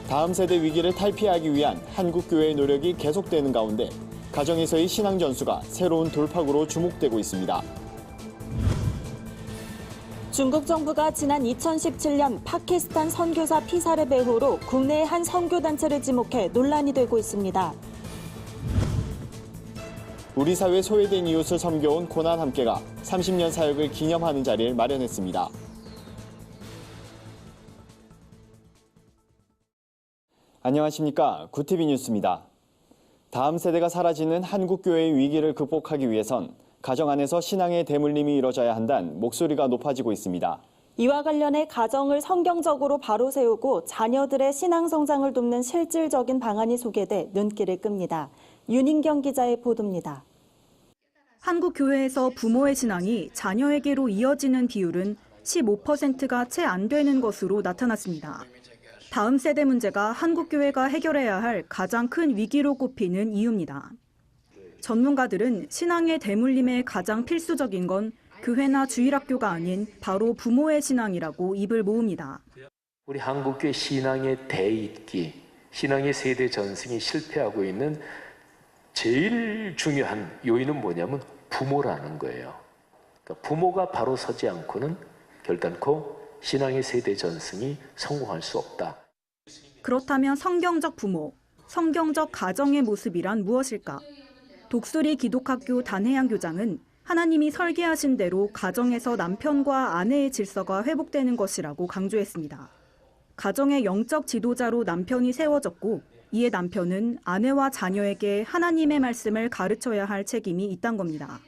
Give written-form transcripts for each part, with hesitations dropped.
다음 세대 위기를 탈피하기 위한 한국교회의 노력이 계속되는 가운데 가정에서의 신앙 전수가 새로운 돌파구로 주목되고 있습니다. 중국 정부가 지난 2017년 파키스탄 선교사 피살의 배후로 국내의 한 선교단체를 지목해 논란이 되고 있습니다. 우리 사회 소외된 이웃을 섬겨온 고난 함께가 30년 사역을 기념하는 자리를 마련했습니다. 안녕하십니까. 구티비 뉴스입니다. 다음 세대가 사라지는 한국교회의 위기를 극복하기 위해선 가정 안에서 신앙의 대물림이 이뤄져야 한다는 목소리가 높아지고 있습니다. 이와 관련해 가정을 성경적으로 바로 세우고 자녀들의 신앙 성장을 돕는 실질적인 방안이 소개돼 눈길을 끕니다. 윤인경 기자의 보도입니다. 한국 교회에서 부모의 신앙이 자녀에게로 이어지는 비율은 15%가 채 안 되는 것으로 나타났습니다. 다음 세대 문제가 한국 교회가 해결해야 할 가장 큰 위기로 꼽히는 이유입니다. 전문가들은 신앙의 대물림에 가장 필수적인 건 교회나 주일학교가 아닌 바로 부모의 신앙이라고 입을 모읍니다. 우리 한국교회 신앙의 대입기, 신앙의 세대 전승이 실패하고 있는 제일 중요한 요인은 뭐냐면 부모라는 거예요. 그러니까 부모가 바로 서지 않고는 결단코 신앙의 세대 전승이 성공할 수 없다. 그렇다면 성경적 부모, 성경적 가정의 모습이란 무엇일까? 독수리 기독학교 단혜양 교장은 하나님이 설계하신 대로 가정에서 남편과 아내의 질서가 회복되는 것이라고 강조했습니다. 가정의 영적 지도자로 남편이 세워졌고 이에 남편은 아내와 자녀에게 하나님의 말씀을 가르쳐야 할 책임이 있다는 겁니다.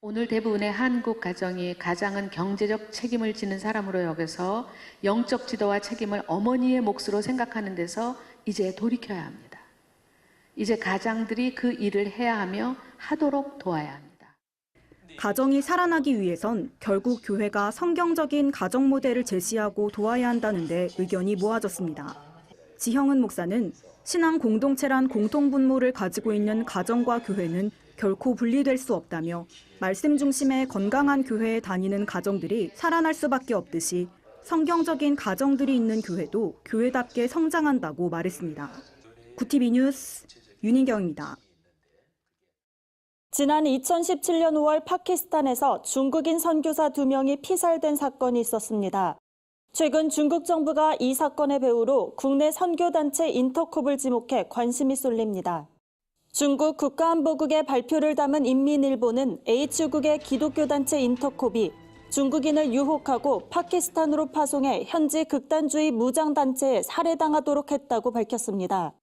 오늘 대부분의 한국 가정이 가장은 경제적 책임을 지는 사람으로 여겨서 영적 지도와 책임을 어머니의 몫으로 생각하는 데서 이제 돌이켜야 합니다. 이제 가장들이 그 일을 해야 하며 하도록 도와야 합니다. 가정이 살아나기 위해선 결국 교회가 성경적인 가정 모델을 제시하고 도와야 한다는데 의견이 모아졌습니다. 지형은 목사는 신앙 공동체란 공통분모를 가지고 있는 가정과 교회는 결코 분리될 수 없다며 말씀 중심의 건강한 교회에 다니는 가정들이 살아날 수밖에 없듯이 성경적인 가정들이 있는 교회도 교회답게 성장한다고 말했습니다. 구티비 뉴스 윤인경입니다. 지난 2017년 5월 파키스탄에서 중국인 선교사 2명이 피살된 사건이 있었습니다. 최근 중국 정부가 이 사건의 배후로 국내 선교단체 인터콥을 지목해 관심이 쏠립니다. 중국 국가안보국의 발표를 담은 인민일보는 H국의 기독교단체 인터콥이 중국인을 유혹하고 파키스탄으로 파송해 현지 극단주의 무장단체에 살해당하도록 했다고 밝혔습니다.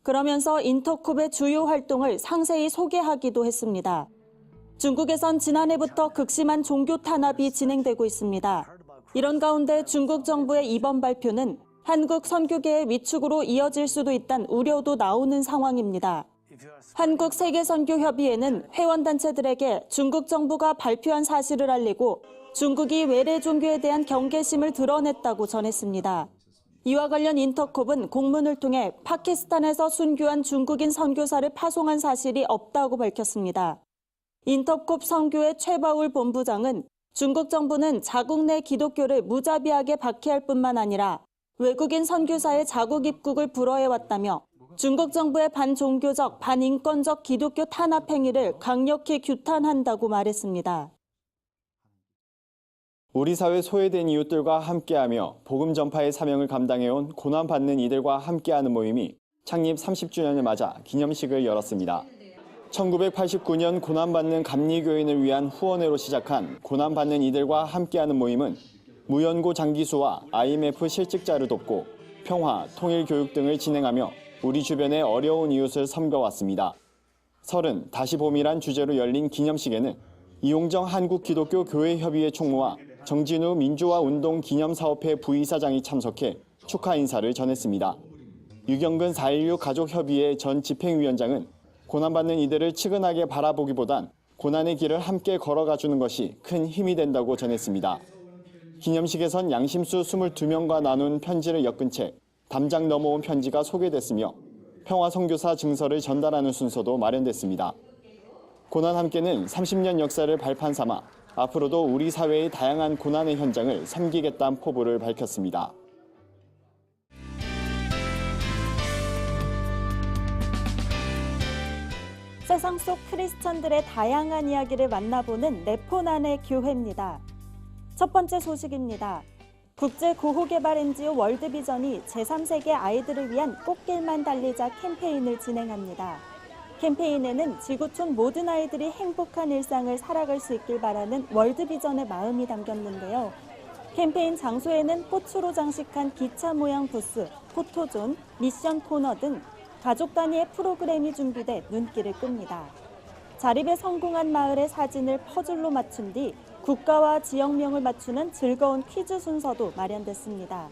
그러면서 인터콥의 주요 활동을 상세히 소개하기도 했습니다. 중국에선 지난해부터 극심한 종교 탄압이 진행되고 있습니다. 이런 가운데 중국 정부의 이번 발표는 한국 선교계의 위축으로 이어질 수도 있다는 우려도 나오는 상황입니다. 한국세계선교협의회는 회원단체들에게 중국 정부가 발표한 사실을 알리고 중국이 외래 종교에 대한 경계심을 드러냈다고 전했습니다. 이와 관련 인터콥은 공문을 통해 파키스탄에서 순교한 중국인 선교사를 파송한 사실이 없다고 밝혔습니다. 인터콥 선교회 최바울 본부장은 중국 정부는 자국 내 기독교를 무자비하게 박해할 뿐만 아니라 외국인 선교사의 자국 입국을 불허해왔다며 중국 정부의 반종교적, 반인권적 기독교 탄압 행위를 강력히 규탄한다고 말했습니다. 우리 사회 소외된 이웃들과 함께하며 복음 전파의 사명을 감당해온 고난받는 이들과 함께하는 모임이 창립 30주년을 맞아 기념식을 열었습니다. 1989년 고난받는 감리교인을 위한 후원회로 시작한 고난받는 이들과 함께하는 모임은 무연고 장기수와 IMF 실직자를 돕고 평화, 통일 교육 등을 진행하며 우리 주변의 어려운 이웃을 섬겨왔습니다. 설은 다시 봄이란 주제로 열린 기념식에는 이용정 한국기독교교회협의회 총무와 정진우 민주화운동 기념사업회 부이사장이 참석해 축하 인사를 전했습니다. 유경근 4.16 가족협의회 전 집행위원장은 고난받는 이들을 측은하게 바라보기보단 고난의 길을 함께 걸어가주는 것이 큰 힘이 된다고 전했습니다. 기념식에선 양심수 22명과 나눈 편지를 엮은 채 담장 넘어온 편지가 소개됐으며 평화선교사 증서를 전달하는 순서도 마련됐습니다. 고난 함께는 30년 역사를 발판 삼아 앞으로도 우리 사회의 다양한 고난의 현장을 섬기겠다는 포부를 밝혔습니다. 세상 속 크리스천들의 다양한 이야기를 만나보는 네포난의 교회입니다. 첫 번째 소식입니다. 국제고호개발 NGO 월드비전이 제3세계 아이들을 위한 꽃길만 달리자 캠페인을 진행합니다. 캠페인에는 지구촌 모든 아이들이 행복한 일상을 살아갈 수 있길 바라는 월드비전의 마음이 담겼는데요. 캠페인 장소에는 꽃으로 장식한 기차 모양 부스, 포토존, 미션 코너 등 가족 단위의 프로그램이 준비돼 눈길을 끕니다. 자립에 성공한 마을의 사진을 퍼즐로 맞춘 뒤 국가와 지역명을 맞추는 즐거운 퀴즈 순서도 마련됐습니다.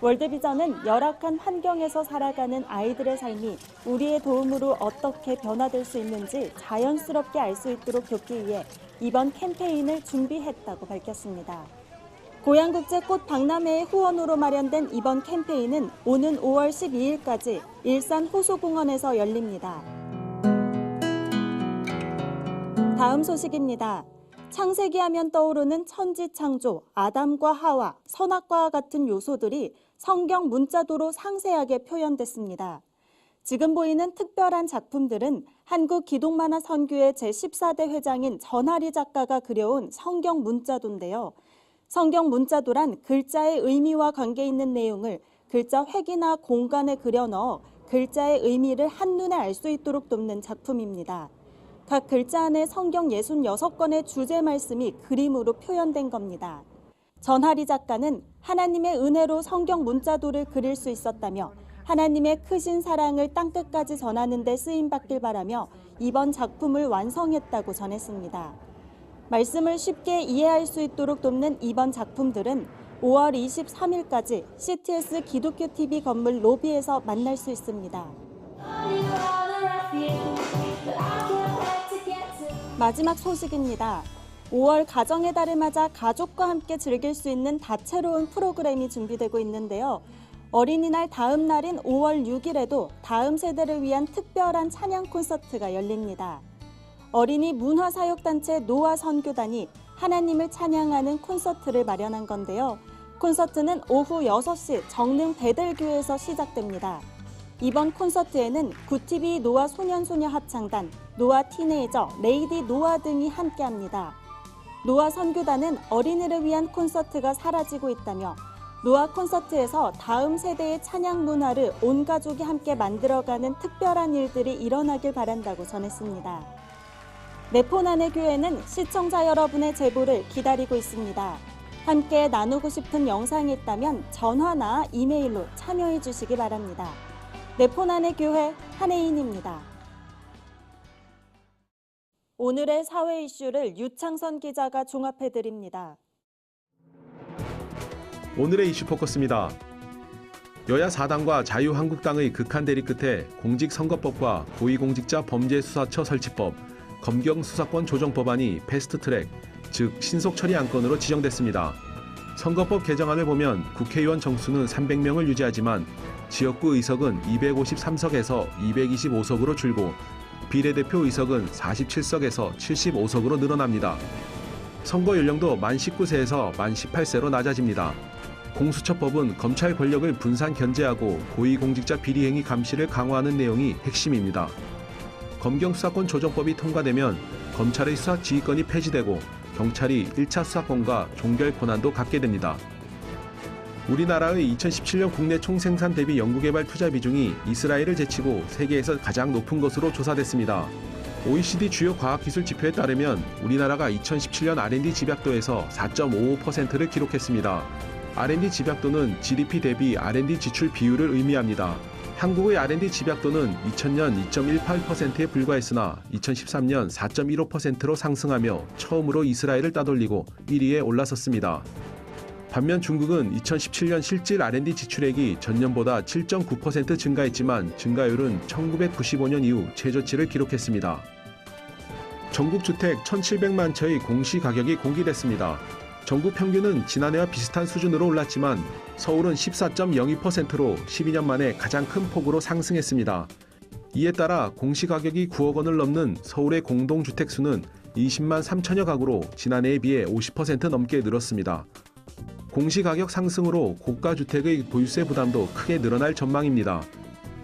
월드비전은 열악한 환경에서 살아가는 아이들의 삶이 우리의 도움으로 어떻게 변화될 수 있는지 자연스럽게 알 수 있도록 돕기 위해 이번 캠페인을 준비했다고 밝혔습니다. 고양국제꽃 박람회의 후원으로 마련된 이번 캠페인은 오는 5월 12일까지 일산 호수공원에서 열립니다. 다음 소식입니다. 창세기 하면 떠오르는 천지창조, 아담과 하와, 선악과와 같은 요소들이 성경 문자도로 상세하게 표현됐습니다. 지금 보이는 특별한 작품들은 한국 기독만화선교회 제14대 회장인 전하리 작가가 그려온 성경 문자도인데요. 성경 문자도란 글자의 의미와 관계 있는 내용을 글자 획이나 공간에 그려 넣어 글자의 의미를 한눈에 알 수 있도록 돕는 작품입니다. 각 글자 안에 성경 66권의 주제 말씀이 그림으로 표현된 겁니다. 전하리 작가는 하나님의 은혜로 성경 문자도를 그릴 수 있었다며 하나님의 크신 사랑을 땅끝까지 전하는 데 쓰임받길 바라며 이번 작품을 완성했다고 전했습니다. 말씀을 쉽게 이해할 수 있도록 돕는 이번 작품들은 5월 23일까지 CTS 기독교TV 건물 로비에서 만날 수 있습니다. 마지막 소식입니다. 5월 가정의 달을 맞아 가족과 함께 즐길 수 있는 다채로운 프로그램이 준비되고 있는데요. 어린이날 다음 날인 5월 6일에도 다음 세대를 위한 특별한 찬양 콘서트가 열립니다. 어린이 문화사역단체 노아선교단이 하나님을 찬양하는 콘서트를 마련한 건데요. 콘서트는 오후 6시 정릉 베델교회에서 시작됩니다. 이번 콘서트에는 구티비 노아 소년소녀 합창단, 노아 티네이저, 레이디 노아 등이 함께합니다. 노아 선교단은 어린이를 위한 콘서트가 사라지고 있다며 노아 콘서트에서 다음 세대의 찬양 문화를 온 가족이 함께 만들어가는 특별한 일들이 일어나길 바란다고 전했습니다. 네포난의 교회는 시청자 여러분의 제보를 기다리고 있습니다. 함께 나누고 싶은 영상이 있다면 전화나 이메일로 참여해 주시기 바랍니다. 네포난의 교회 한혜인입니다. 오늘의 사회 이슈를 유창선 기자가 종합해드립니다. 오늘의 이슈 포커스입니다. 여야 4당과 자유한국당의 극한 대립 끝에 공직선거법과 고위공직자 범죄수사처 설치법, 검경수사권 조정법안이 패스트트랙, 즉 신속 처리 안건으로 지정됐습니다. 선거법 개정안을 보면 국회의원 정수는 300명을 유지하지만 지역구 의석은 253석에서 225석으로 줄고 비례대표 의석은 47석에서 75석으로 늘어납니다. 선거 연령도 만 19세에서 만 18세로 낮아집니다. 공수처법은 검찰 권력을 분산 견제하고 고위공직자 비리행위 감시를 강화하는 내용이 핵심입니다. 검경수사권 조정법이 통과되면 검찰의 수사 지휘권이 폐지되고 경찰이 1차 수사권과 종결 권한도 갖게 됩니다. 우리나라의 2017년 국내 총생산 대비 연구개발 투자 비중이 이스라엘을 제치고 세계에서 가장 높은 것으로 조사됐습니다. OECD 주요 과학기술 지표에 따르면 우리나라가 2017년 R&D 집약도에서 4.55%를 기록했습니다. R&D 집약도는 GDP 대비 R&D 지출 비율을 의미합니다. 한국의 R&D 집약도는 2000년 2.18%에 불과했으나 2013년 4.15%로 상승하며 처음으로 이스라엘을 따돌리고 1위에 올라섰습니다. 반면 중국은 2017년 실질 R&D 지출액이 전년보다 7.9% 증가했지만 증가율은 1995년 이후 최저치를 기록했습니다. 전국 주택 1,700만 채의 공시가격이 공개됐습니다. 전국 평균은 지난해와 비슷한 수준으로 올랐지만 서울은 14.02%로 12년 만에 가장 큰 폭으로 상승했습니다. 이에 따라 공시가격이 9억 원을 넘는 서울의 공동주택 수는 20만 3천여 가구로 지난해에 비해 50% 넘게 늘었습니다. 공시가격 상승으로 고가주택의 보유세 부담도 크게 늘어날 전망입니다.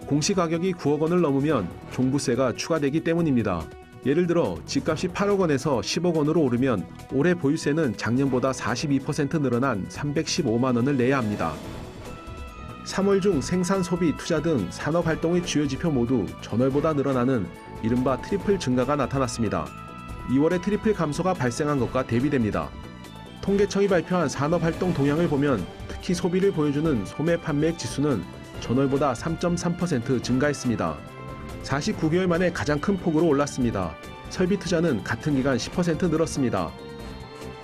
공시가격이 9억 원을 넘으면 종부세가 추가되기 때문입니다. 예를 들어 집값이 8억 원에서 10억 원으로 오르면 올해 보유세는 작년보다 42% 늘어난 315만 원을 내야 합니다. 3월 중 생산, 소비, 투자 등 산업활동의 주요 지표 모두 전월보다 늘어나는 이른바 트리플 증가가 나타났습니다. 2월에 트리플 감소가 발생한 것과 대비됩니다. 통계청이 발표한 산업활동 동향을 보면 특히 소비를 보여주는 소매 판매액 지수는 전월보다 3.3% 증가했습니다. 49개월 만에 가장 큰 폭으로 올랐습니다. 설비 투자는 같은 기간 10% 늘었습니다.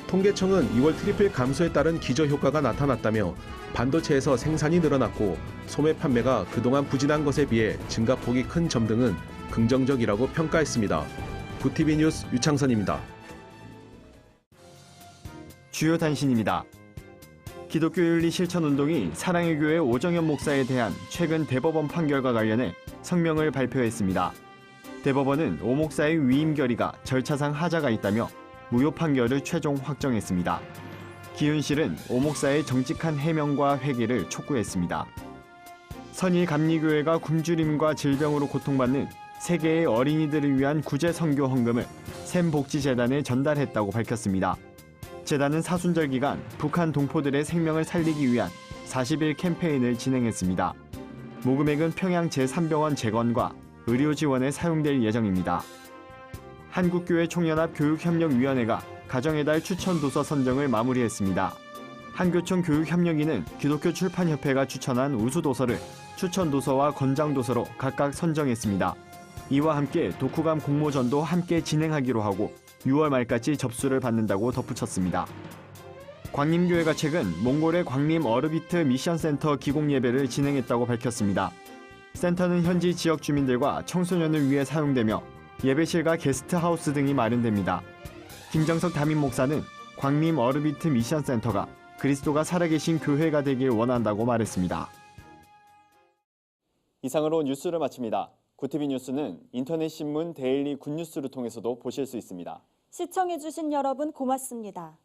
통계청은 2월 트리플 감소에 따른 기저효과가 나타났다며 반도체에서 생산이 늘어났고 소매 판매가 그동안 부진한 것에 비해 증가폭이 큰 점 등은 긍정적이라고 평가했습니다. 구티비 뉴스 유창선입니다. 주요 단신입니다. 기독교윤리 실천운동이 사랑의 교회 오정현 목사에 대한 최근 대법원 판결과 관련해 성명을 발표했습니다. 대법원은 오 목사의 위임 결의가 절차상 하자가 있다며 무효 판결을 최종 확정했습니다. 기윤실은 오 목사의 정직한 해명과 회개를 촉구했습니다. 선일감리교회가 굶주림과 질병으로 고통받는 세계의 어린이들을 위한 구제 선교 헌금을 샘복지재단에 전달했다고 밝혔습니다. 재단은 사순절 기간 북한 동포들의 생명을 살리기 위한 40일 캠페인을 진행했습니다. 모금액은 평양 제3병원 재건과 의료 지원에 사용될 예정입니다. 한국교회 총연합 교육협력위원회가 가정의 달 추천 도서 선정을 마무리했습니다. 한교총 교육협력위는 기독교 출판협회가 추천한 우수도서를 추천 도서와 권장 도서로 각각 선정했습니다. 이와 함께 독후감 공모전도 함께 진행하기로 하고 6월 말까지 접수를 받는다고 덧붙였습니다. 광림교회가 최근 몽골의 광림 어르비트 미션센터 기공 예배를 진행했다고 밝혔습니다. 센터는 현지 지역 주민들과 청소년을 위해 사용되며 예배실과 게스트하우스 등이 마련됩니다. 김정석 담임 목사는 광림 어르비트 미션센터가 그리스도가 살아계신 교회가 되길 원한다고 말했습니다. 이상으로 뉴스를 마칩니다. 구티비 뉴스는 인터넷 신문 데일리 굿뉴스를 통해서도 보실 수 있습니다. 시청해주신 여러분 고맙습니다.